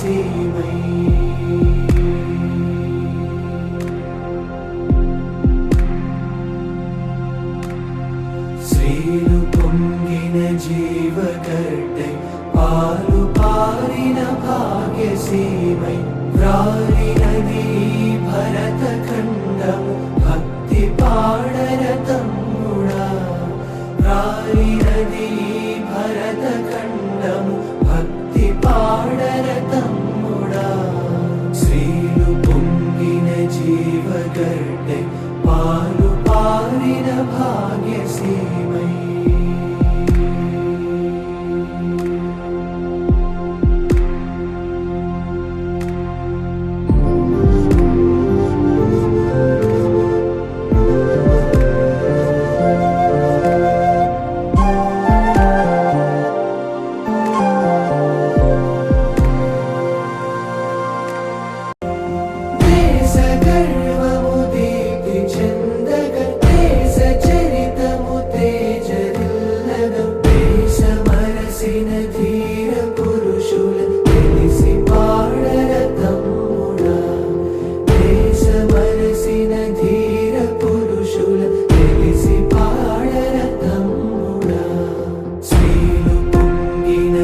భాగ్యసీమై శ్రీలు పొంగిన జీవగడ్డై పాలు పారిన భాగ్యసీమై వ్రాలినది భరత ఖండము భక్తి పాడర తమ్ముడా వ్రాలినది భరత ఖండము భక్తి పాడర తమ్ముడా శ్రీలు పొంగిన జీవగడ్డై పాలు పారిన భాగ్యసీమై ధీర పురుషుల తెలిసి పాడర తమ్ముడా దేశమరసిన ధీర పురుషుల తెలిసి పాడర తమ్ముడా శ్రీలు పొంగిన